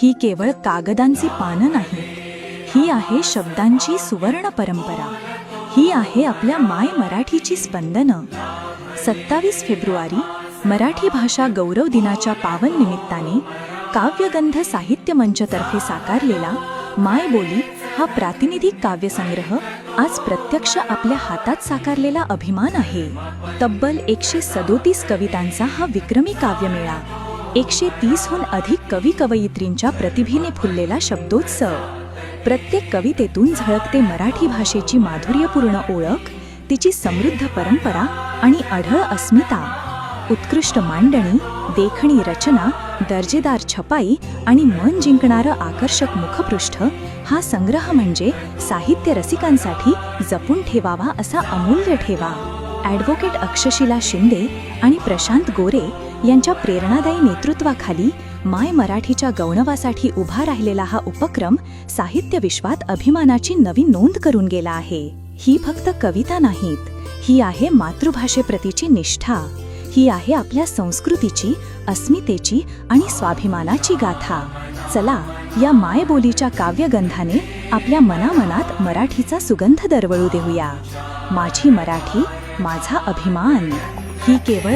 ही केवळ कागदांची पानं नाही, ही आहे शब्दांची सुवर्ण परंपरा. ही आहे आपल्या माय मराठीची स्पंदनं. 27 फेब्रुवारी मराठी भाषा गौरव दिनाच्या पावन निमित्ताने काव्यगंध साहित्य मंचतर्फे साकारलेला मायबोली हा प्रातिनिधिक काव्यसंग्रह आज प्रत्यक्ष आपल्या हातात साकारलेला अभिमान आहे. तब्बल 137 कवितांचा हा विक्रमी काव्यमेळा, 130हून अधिक कवी कवयित्रींच्या प्रतिभेने फुललेला शब्दोत्सव. प्रत्येक कवितेतून झळकते मराठी भाषेची माधुर्यपूर्ण ओळख, तिची समृद्ध परंपरा आणि अढळ अस्मिता. उत्कृष्ट मांडणी, देखणी रचना, दर्जेदार छपाई आणि मन जिंकणारं आकर्षक मुखपृष्ठ हा संग्रह म्हणजे साहित्य रसिकांसाठी जपून ठेवावा असा अमूल्य ठेवा. ॲडव्होकेट अक्षशिला शिंदे आणि प्रशांत गोरे यांच्या प्रेरणादायी नेतृत्वाखाली माय मराठीच्या गौरवासाठी उभा राहिलेला हा उपक्रम साहित्य विश्वात अभिमानाची नवी नोंद करून गेला आहे. ही फक्त कविता नाहीत, ही आहे मातृभाषेप्रतीची निष्ठा. ही आहे आपल्या संस्कृतीची, अस्मितेची आणि स्वाभिमानाची गाथा. चला, या मायबोलीच्या काव्यगंधाने आपल्या मनामनात मराठीचा सुगंध दरवळू देऊया. माझी मराठी, माझा अभिमान. ही केवळ